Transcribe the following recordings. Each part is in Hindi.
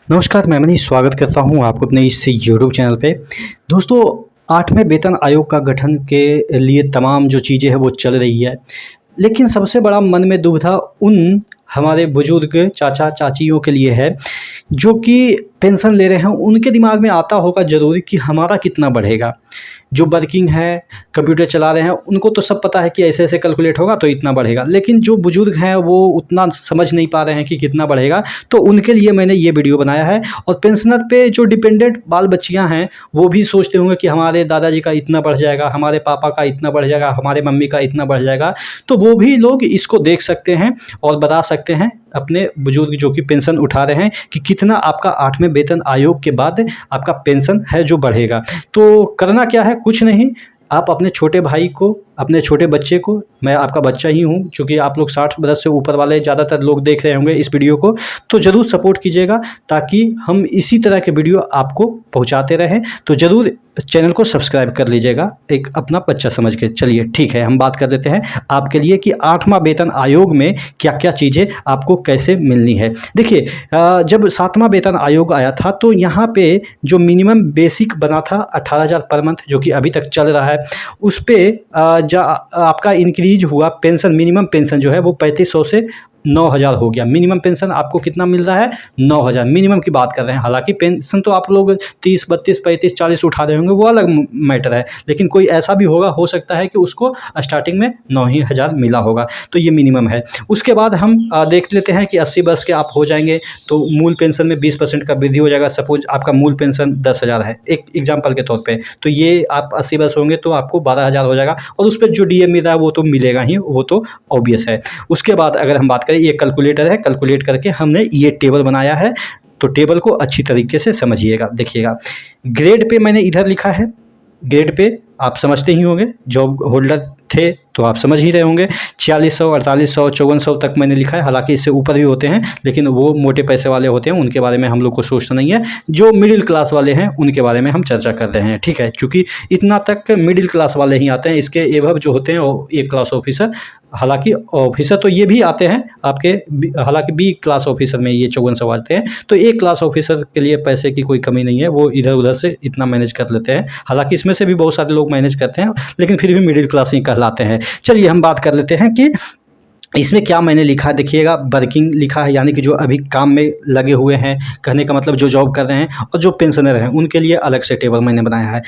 नमस्कार, मैं मनीष स्वागत करता हूँ आपको अपने इस यूट्यूब चैनल पे। दोस्तों, 8वें वेतन आयोग का गठन के लिए तमाम जो चीज़ें हैं वो चल रही है। लेकिन सबसे बड़ा मन में दुविधा उन हमारे बुजुर्ग चाचा-चाचियों के लिए है, जो कि पेंशन ले रहे हैं। उनके दिमाग में आता होगा ज़रूर कि हमारा कितना बढ़ेगा। जो वर्किंग है, कंप्यूटर चला रहे हैं, उनको तो सब पता है कि ऐसे-ऐसे कैलकुलेट होगा तो इतना बढ़ेगा। लेकिन जो बुजुर्ग हैं वो उतना समझ नहीं पा रहे हैं कि कितना बढ़ेगा, तो उनके लिए मैंने ये वीडियो बनाया है। और पेंशनर पे जो डिपेंडेंट बाल-बच्चियाँ हैं, वो भी सोचते होंगे कि हमारे दादाजी का इतना बढ़ जाएगा, हमारे पापा का इतना बढ़ जाएगा, हमारे मम्मी का इतना बढ़ जाएगा। तो वो भी लोग इसको देख सकते हैं और बता सकते हैं अपने बुजुर्ग जो कि पेंशन उठा रहे हैं कि कितना आपका 8वें वेतन आयोग के बाद आपका पेंशन है जो बढ़ेगा। तो करना क्या है? कुछ नहीं, आप अपने छोटे भाई को, अपने छोटे बच्चे को, मैं आपका बच्चा ही हूँ, चूँकि आप लोग 60 बरस से ऊपर वाले ज़्यादातर लोग देख रहे होंगे इस वीडियो को, तो ज़रूर सपोर्ट कीजिएगा ताकि हम इसी तरह के वीडियो आपको पहुँचाते रहें। तो ज़रूर चैनल को सब्सक्राइब कर लीजिएगा एक अपना बच्चा समझ के। चलिए ठीक है, हम बात कर लेते हैं आपके लिए कि 8वां वेतन आयोग में क्या-क्या चीज़ें आपको कैसे मिलनी है। देखिए, जब 7वां वेतन आयोग आया था तो यहाँ पे जो मिनिमम बेसिक बना था 18,000 पर मंथ, जो कि अभी तक चल रहा है, उस पे आपका इंक्रीज हुआ। पेंशन, मिनिमम पेंशन जो है वो 3500 से 9,000 हो गया। मिनिमम पेंशन आपको कितना मिल रहा है? 9,000 मिनिमम की बात कर रहे हैं। हालांकि पेंशन तो आप लोग 30, 32, 35, 40 उठा रहे होंगे, वो अलग मैटर है। लेकिन कोई ऐसा भी होगा, हो सकता है कि उसको स्टार्टिंग में 9,000 मिला होगा, तो ये मिनिमम है। उसके बाद हम देख लेते हैं कि 80 वर्ष के आप हो जाएंगे तो मूल पेंशन में 20% का वृद्धि हो जाएगा। सपोज आपका मूल पेंशन 10,000 है, एक एग्जाम्पल के तौर पर, तो ये आप 80 वर्ष होंगे तो आपको 12,000 हो जाएगा। और उस पर जो डीए मिल रहा है वो तो मिलेगा ही, वो तो ऑब्वियस है। उसके बाद अगर हम बात करें, ये कैलकुलेटर है, कैलकुलेट करके हमने ये टेबल बनाया है, तो टेबल को अच्छी तरीके से समझिएगा। देखिएगा, ग्रेड पे मैंने इधर लिखा है। ग्रेड पे आप समझते ही होंगे, जॉब होल्डर थे तो आप समझ ही रहे होंगे। 4600, 4800, 5400 तक मैंने लिखा है। हालांकि इससे ऊपर भी होते हैं, लेकिन वो मोटे पैसे वाले होते हैं, उनके बारे में हम लोग को सोचना नहीं है। जो मिडिल क्लास वाले हैं उनके बारे में हम चर्चा कर रहे हैं, ठीक है, क्योंकि इतना तक मिडिल क्लास वाले ही आते हैं। इसके एवब जो होते हैं वो ए क्लास ऑफिसर, हालांकि ऑफिसर तो ये भी आते हैं आपके, हालांकि बी क्लास ऑफिसर में ये 5400 आते हैं। तो ए क्लास ऑफिसर के लिए पैसे की कोई कमी नहीं है, वो इधर उधर से इतना मैनेज कर लेते हैं। हालांकि इसमें से भी बहुत सारे लोग मैनेज करते हैं, लेकिन फिर भी मिडिल क्लास ही कहलाते हैं। चलिए हम बात कर लेते हैं कि इसमें क्या मैंने लिखा है। देखिएगा, वर्किंग लिखा है, यानी कि जो अभी काम में लगे हुए हैं, कहने का मतलब जो जॉब कर रहे हैं, और जो पेंशनर हैं उनके लिए अलग से टेबल मैंने बनाया है।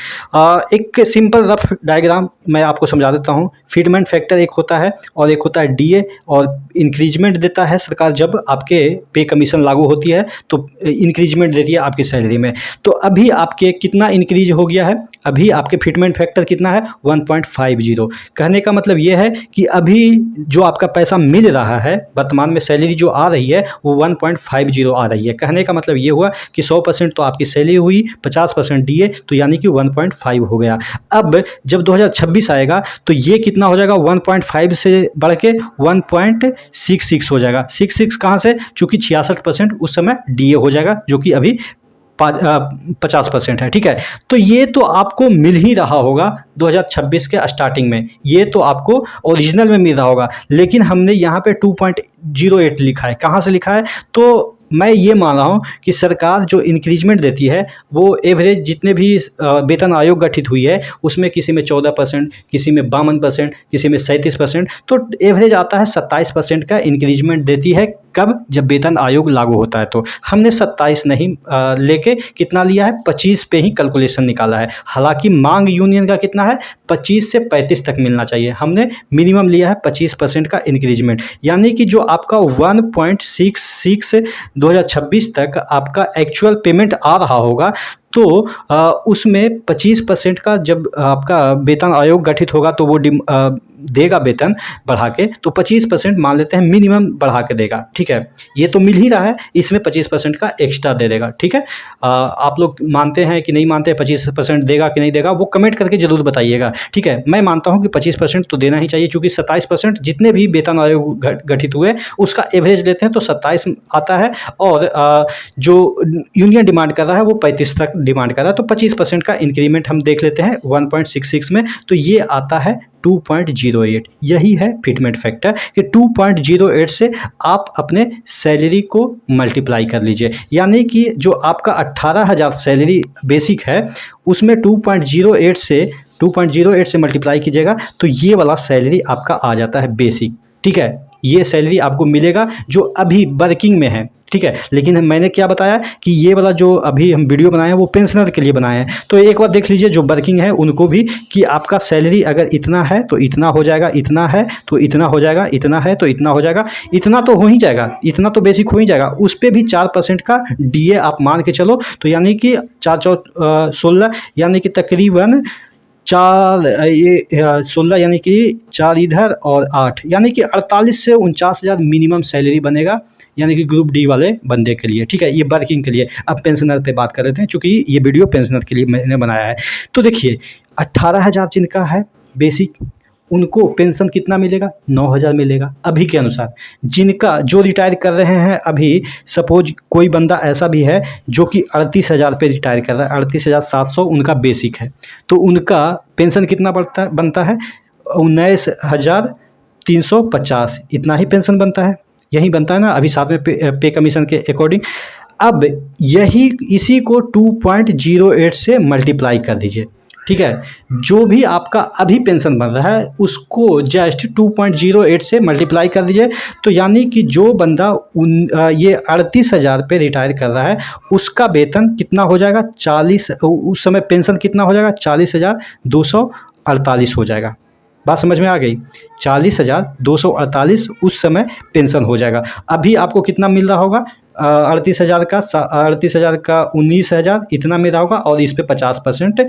एक सिंपल रफ डायग्राम मैं आपको समझा देता हूँ। फीडमेंट फैक्टर एक होता है और एक होता है डीए, और इंक्रीजमेंट देता है सरकार जब आपके पे कमीशन लागू होती है, तो इंक्रीजमेंट देती है आपकी सैलरी में। तो अभी आपके कितना इंक्रीज हो गया है? अभी आपके फीडमेंट फैक्टर कितना है? 1.50। कहने का मतलब ये है कि अभी जो आपका पैसा मिल रहा है, वर्तमान में सैलरी जो आ रही है वो 1.50 आ रही है। कहने का मतलब ये हुआ कि 100% तो आपकी सैलरी हुई, 50% डीए, तो यानी कि 1.5 हो गया। अब जब 2026 आएगा तो ये कितना हो जाएगा? 1.5 से बढ़ के 1.66 हो जाएगा। 66 कहाँ से? चूंकि 66% उस समय डीए हो जाएगा, जो कि अभी 50% है, ठीक है। तो ये तो आपको मिल ही रहा होगा 2026 के स्टार्टिंग में, ये तो आपको ओरिजिनल में मिल रहा होगा। लेकिन हमने यहाँ पे 2.08 लिखा है। कहाँ से लिखा है? तो मैं ये मान रहा हूँ कि सरकार जो इंक्रीजमेंट देती है वो एवरेज जितने भी वेतन आयोग गठित हुई है उसमें किसी में 14%, किसी में 52%, किसी में 37%, तो एवरेज आता है 27% का इंक्रीजमेंट देती है। कब? जब वेतन आयोग लागू होता है। तो हमने 27 नहीं लेके कितना लिया है? 25 पे ही कैलकुलेशन निकाला है। हालांकि मांग यूनियन का कितना है? 25 से 35 तक मिलना चाहिए। हमने मिनिमम लिया है 25% का इंक्रीजमेंट, यानी कि जो आपका 1.66 2026 तक आपका एक्चुअल पेमेंट आ रहा होगा, तो उसमें 25% का जब आपका वेतन आयोग गठित होगा तो वो देगा वेतन बढ़ा के, तो 25% मान लेते हैं मिनिमम बढ़ा के देगा, ठीक है। ये तो मिल ही रहा है, इसमें 25% का एक्स्ट्रा दे देगा, ठीक है। आप लोग मानते हैं कि नहीं मानते हैं, 25% देगा कि नहीं देगा, वो कमेंट करके जरूर बताइएगा, ठीक है। मैं मानता हूं कि 25% तो देना ही चाहिए, क्योंकि 27% जितने भी वेतन आयोग गठित हुए उसका एवरेज लेते हैं तो 27 आता है, और जो यूनियन डिमांड कर रहा है वो 35 तक डिमांड कर रहा है, तो 25% का इंक्रीमेंट हम देख लेते हैं 1.66 में, तो ये आता है 2.08। यही है फिटमेंट फैक्टर कि 2.08 से आप अपने सैलरी को मल्टीप्लाई कर लीजिए, यानी कि जो आपका 18,000 सैलरी बेसिक है उसमें 2.08 से मल्टीप्लाई कीजिएगा तो ये वाला सैलरी आपका आ जाता है बेसिक। ठीक है, ये सैलरी आपको मिलेगा जो अभी वर्किंग में है। ठीक है, लेकिन मैंने क्या बताया कि ये वाला जो अभी हम वीडियो बनाए हैं वो पेंशनर के लिए बनाए हैं, तो एक बार देख लीजिए जो वर्किंग है उनको भी कि आपका सैलरी अगर इतना है तो इतना हो जाएगा, इतना है तो इतना हो जाएगा, इतना है तो इतना हो जाएगा, इतना तो हो ही जाएगा, इतना तो बेसिक हो ही जाएगा, उस पर भी 4% का DA आप मान के चलो, तो यानी कि 4 16 यानी कि तकरीबन 16 यानी कि 4 इधर और 8 यानी कि 48 से 49,000 मिनिमम सैलरी बनेगा, यानी कि ग्रुप डी वाले बंदे के लिए। ठीक है, ये वर्किंग के लिए। अब पेंशनर पे बात कर लेते हैं, चूँकि ये वीडियो पेंशनर के लिए मैंने बनाया है। तो देखिए 18,000 जिनका है बेसिक, उनको पेंशन कितना मिलेगा? 9,000 मिलेगा अभी के अनुसार। जिनका जो रिटायर कर रहे हैं अभी, सपोज कोई बंदा ऐसा भी है जो कि 38,000 पे रिटायर कर रहा है, 38,700 उनका बेसिक है, तो उनका पेंशन कितना बनता है? 19,350, इतना ही पेंशन बनता है, यही बनता है ना, अभी साथ में पे कमीशन के अकॉर्डिंग। अब इसी को 2.08 से मल्टीप्लाई कर दीजिए। ठीक है, जो भी आपका अभी पेंशन बन रहा है उसको जस्ट 2.08 से मल्टीप्लाई कर दीजिए, तो यानी कि जो बंदा ये 38,000 पे रिटायर कर रहा है उसका वेतन कितना हो जाएगा? 40, उस समय पेंशन कितना हो जाएगा? 40,248 हो जाएगा। बात समझ में आ गई? 40,248 उस समय पेंशन हो जाएगा। अभी आपको कितना मिल रहा होगा? 38,000 का 19,000 इतना मिल रहा होगा, और इस पे 50%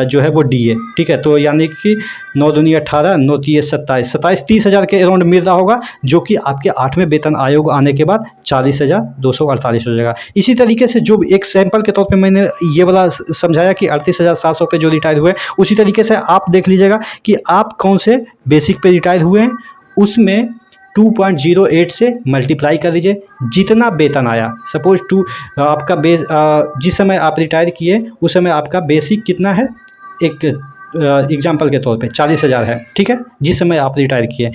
जो है वो DA। ठीक है, तो यानी कि 9 दूनी 18, 9 तीय 27, 30,000 के अराउंड मिल रहा होगा, जो कि आपके 8वें वेतन आयोग आने के बाद 40,248 हो जाएगा। इसी तरीके से जो एक सैंपल के तौर पे मैंने ये वाला समझाया कि 38,700 पे जो रिटायर हुए, उसी तरीके से आप देख लीजिएगा कि आप कौन से बेसिक पे रिटायर हुए हैं, उसमें 2.08 से मल्टीप्लाई कर दीजिए। जितना वेतन आया, सपोज आपका जिस समय आप रिटायर किए उस समय आपका बेसिक कितना है, एक एग्जांपल के तौर पे 40,000 है। ठीक है, जिस समय आप रिटायर किए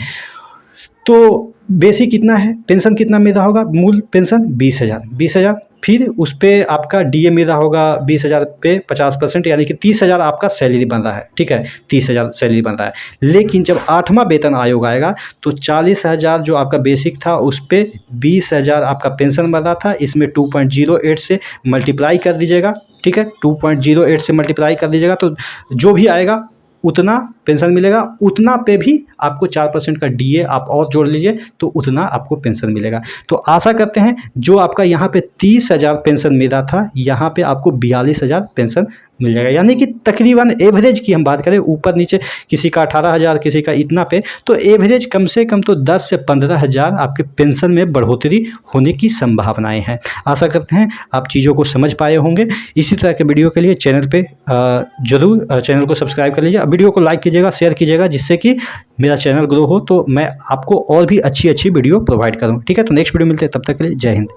तो बेसिक कितना है, पेंशन कितना मिल रहा होगा? मूल पेंशन 20,000, फिर उस पर आपका DA मिल रहा होगा 20,000 पे 50%, यानी कि 30,000 आपका सैलरी बन रहा है। ठीक है, 30,000 सैलरी बन रहा है, लेकिन जब 8वां वेतन आयोग आएगा तो 40,000 जो आपका बेसिक था उस पर 20,000 आपका पेंशन बन रहा था, इसमें 2.08 से मल्टीप्लाई कर दीजिएगा। ठीक है, 2.08 से मल्टीप्लाई कर दीजिएगा तो जो भी आएगा उतना पेंशन मिलेगा, उतना पे भी आपको 4% का DA आप और जोड़ लीजिए तो उतना आपको पेंशन मिलेगा। तो आशा करते हैं जो आपका यहाँ पे 30,000 पेंशन मिला था, यहाँ पे आपको 42,000 पेंशन मिल जाएगा, यानी कि तकरीबन एवरेज की हम बात करें, ऊपर नीचे किसी का 18,000 किसी का इतना पे, तो एवरेज कम से कम तो 10 से 15,000 आपके पेंशन में बढ़ोतरी होने की संभावनाएं हैं। आशा करते हैं आप चीज़ों को समझ पाए होंगे। इसी तरह के वीडियो के लिए चैनल पे जरूर चैनल को सब्सक्राइब कर लीजिए, वीडियो को लाइक कीजिएगा, शेयर कीजिएगा, जिससे कि मेरा चैनल ग्रो हो, तो मैं आपको और भी अच्छी वीडियो प्रोवाइड करूँ। ठीक है, तो नेक्स्ट वीडियो मिलते हैं, तब तक के लिए जय हिंद।